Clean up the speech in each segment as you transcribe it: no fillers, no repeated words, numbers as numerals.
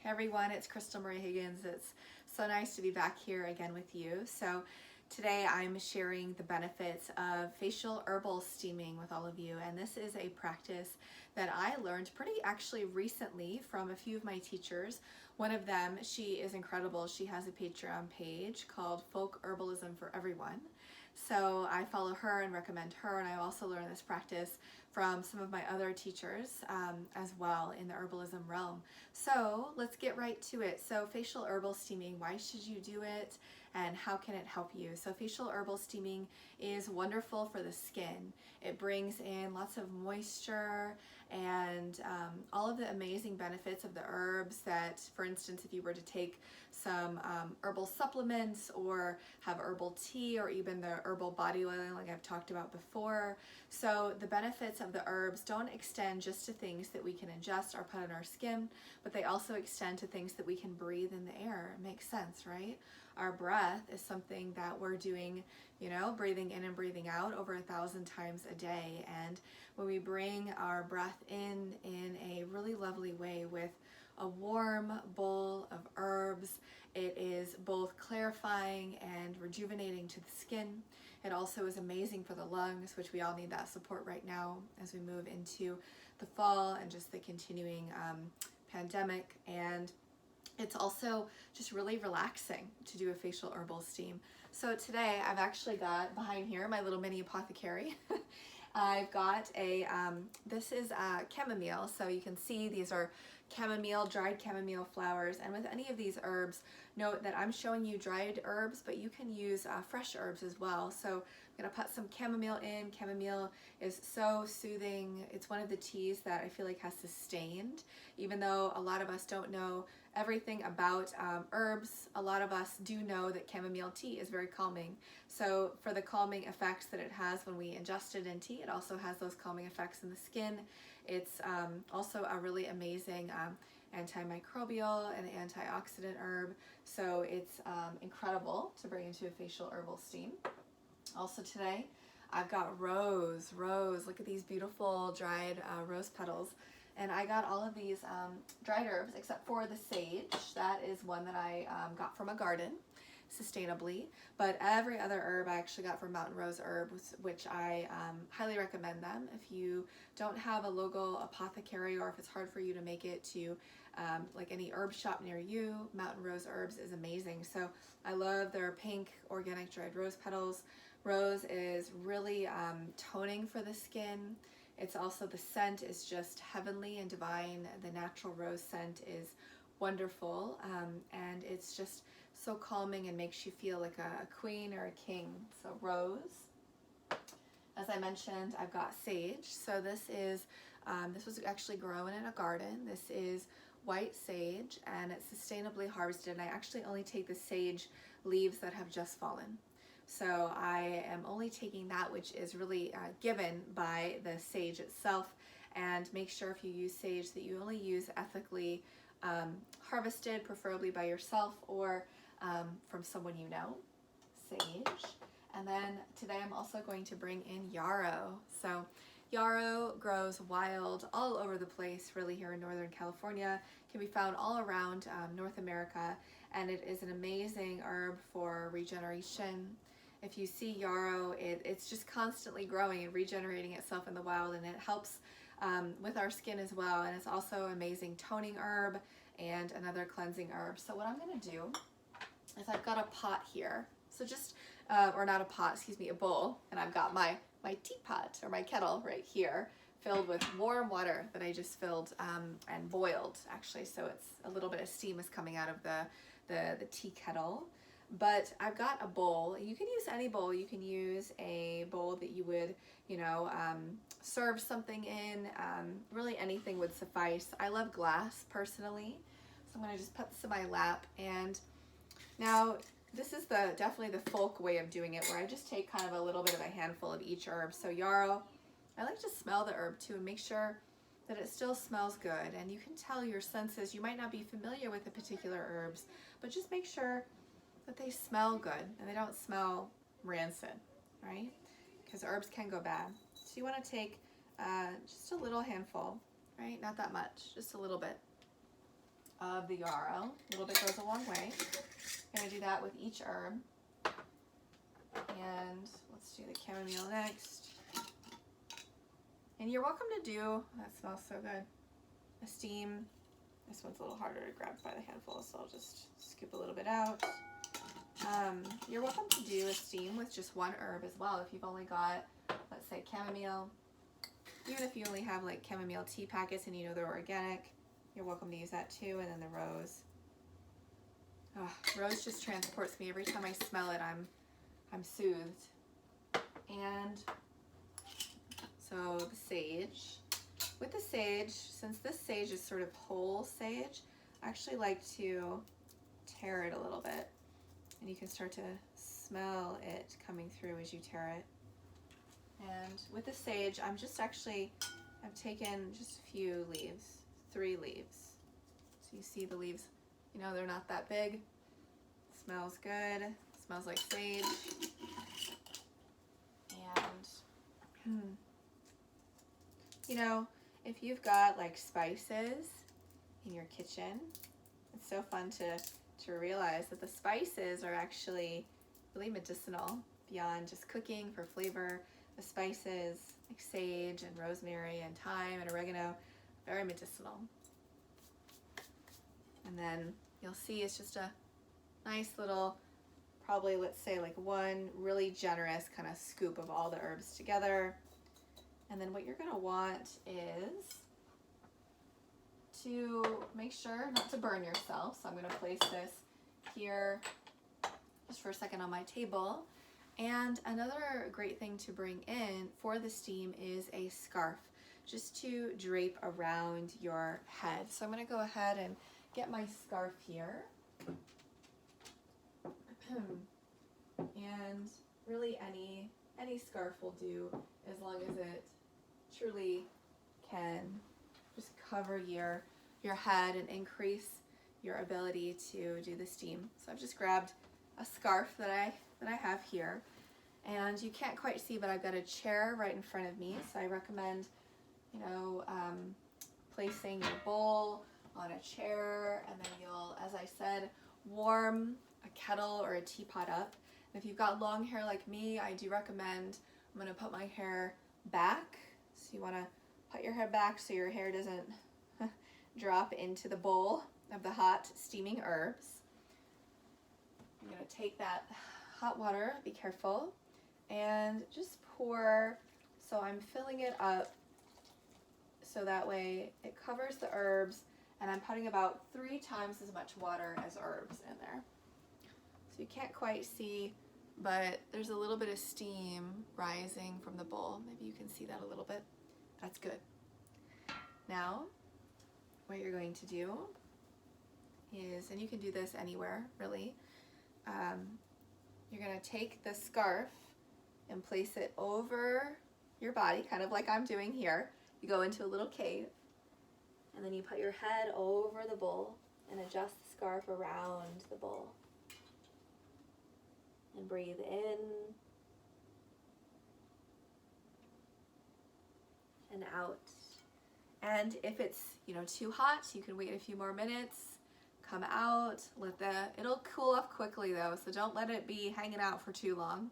Everyone, it's Crystal Marie Higgins. It's so nice to be back here again with you. So today I'm sharing the benefits of facial herbal steaming with all of you, and this is a practice that I learned pretty actually recently from a few of my teachers. One of them, she is incredible. She has a Patreon page called Folk Herbalism for Everyone. So I follow her and recommend her, and I also learned this practice from some of my other teachers as well in the herbalism realm. So let's get right to it. So facial herbal steaming, why should you do it and how can it help you? So facial herbal steaming is wonderful for the skin. It brings in lots of moisture and all of the amazing benefits of the herbs that, for instance, if you were to take some herbal supplements or have herbal tea or even the herbal body oil like I've talked about before. So the benefits of the herbs don't extend just to things that we can ingest or put on our skin, but they also extend to things that we can breathe in the air. It makes sense, right? Our breath is something that we're doing, breathing in and breathing out over 1,000 times a day. And when we bring our breath in a really lovely way with a warm bowl of herbs, it is both clarifying and rejuvenating to the skin. It also is amazing for the lungs, which we all need that support right now as we move into the fall and just the continuing pandemic. And it's also just really relaxing to do a facial herbal steam. So today I've actually got behind here my little mini apothecary. I've got this is chamomile. So you can see these are chamomile, dried chamomile flowers. And with any of these herbs, note that I'm showing you dried herbs, but you can use fresh herbs as well. So I'm gonna put some chamomile in. Chamomile is so soothing. It's one of the teas that I feel like has sustained, even though a lot of us don't know everything about herbs. A lot of us do know that chamomile tea is very calming. So for the calming effects that it has when we ingest it in tea, it also has those calming effects in the skin. It's also a really amazing antimicrobial and antioxidant herb. So it's incredible to bring into a facial herbal steam. Also today, I've got rose. Look at these beautiful dried rose petals. And I got all of these dried herbs except for the sage. That is one that I got from a garden sustainably. But every other herb I actually got from Mountain Rose Herbs, which I highly recommend them. If you don't have a local apothecary or if it's hard for you to make it to like any herb shop near you, Mountain Rose Herbs is amazing. So I love their pink organic dried rose petals. Rose is really toning for the skin. It's also, the scent is just heavenly and divine. The natural rose scent is wonderful, and it's just so calming and makes you feel like a queen or a king. So rose. As I mentioned, I've got sage. So this was actually grown in a garden. This is white sage, and it's sustainably harvested. And I actually only take the sage leaves that have just fallen. So I am only taking that which is really given by the sage itself, and make sure if you use sage that you only use ethically harvested, preferably by yourself or from someone you know. Sage. And then today I'm also going to bring in yarrow. So yarrow grows wild all over the place, really, here in Northern California. It can be found all around North America, and it is an amazing herb for regeneration. If you see yarrow, it's just constantly growing and regenerating itself in the wild, and it helps with our skin as well. And it's also an amazing toning herb and another cleansing herb. So what I'm going to do is I've got a pot here. So just, or not a pot, excuse me, a bowl. And I've got my teapot or my kettle right here filled with warm water that I just filled and boiled, actually. So it's a little bit of steam is coming out of the tea kettle. But I've got a bowl. You can use any bowl. You can use a bowl that you would, serve something in. Really anything would suffice. I love glass personally. So I'm going to just put this in my lap. And now this is definitely the folk way of doing it, where I just take kind of a little bit of a handful of each herb. So yarrow, I like to smell the herb too and make sure that it still smells good. And you can tell your senses. You might not be familiar with the particular herbs, but just make sure that they smell good and they don't smell rancid, right? Because herbs can go bad. So you want to take just a little handful, right? Not that much, just a little bit. of the yarrow. A little bit goes a long way. I'm going to do that with each herb. And let's do the chamomile next. And you're welcome to do, that smells so good, a steam. This one's a little harder to grab by the handful, so I'll just scoop a little bit out. You're welcome to do a steam with just one herb as well. If you've only got, let's say, chamomile, even if you only have like chamomile tea packets and you know they're organic, you're welcome to use that too. And then the rose. Oh, rose just transports me. Every time I smell it, I'm soothed. And so the sage. With the sage, since this sage is sort of whole sage, I actually like to tear it a little bit. And you can start to smell it coming through as you tear it. And with the sage, I've taken just a few leaves, 3 leaves. So you see the leaves, you know, they're not that big. Smells good, smells like sage. And, you know, if you've got like spices in your kitchen, it's so fun to realize that the spices are actually really medicinal beyond just cooking for flavor. The spices like sage and rosemary and thyme and oregano, very medicinal. And then you'll see it's just a nice little, probably let's say like one really generous kind of scoop of all the herbs together. And then what you're going to want is to make sure not to burn yourself. So I'm going to place this here just for a second on my table. And another great thing to bring in for the steam is a scarf, just to drape around your head. So I'm going to go ahead and get my scarf here. And really any scarf will do, as long as it truly can just cover your head and increase your ability to do the steam. So I've just grabbed a scarf that I have here, and you can't quite see, but I've got a chair right in front of me. So I recommend, you know, placing your bowl on a chair, and then you'll, as I said, warm a kettle or a teapot up. And if you've got long hair like me, I do recommend, I'm going to put my hair back. So you want to put your hair back so your hair doesn't drop into the bowl of the hot steaming herbs. I'm going to take that hot water, be careful, and just pour. So I'm filling it up so that way it covers the herbs, and I'm putting about 3 times as much water as herbs in there. So you can't quite see, but there's a little bit of steam rising from the bowl. Maybe you can see that a little bit. That's good. Now, what you're going to do is, and you can do this anywhere really, you're going to take the scarf and place it over your body, kind of like I'm doing here. You go into a little cave, and then you put your head over the bowl and adjust the scarf around the bowl. And breathe in and out. And if it's, you know, too hot, you can wait a few more minutes, come out, it'll cool off quickly though, so don't let it be hanging out for too long.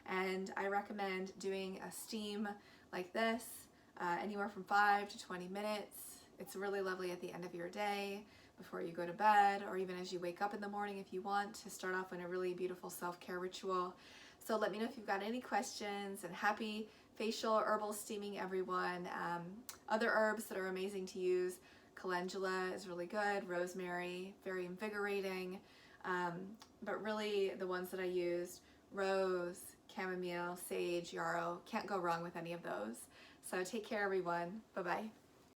And I recommend doing a steam like this, anywhere from 5 to 20 minutes. It's really lovely at the end of your day, before you go to bed, or even as you wake up in the morning if you want to start off on a really beautiful self-care ritual. So let me know if you've got any questions, and happy facial herbal steaming, everyone. Other herbs that are amazing to use, calendula is really good, rosemary, very invigorating, but really the ones that I used, rose, chamomile, sage, yarrow, can't go wrong with any of those. So take care, everyone. Bye-bye.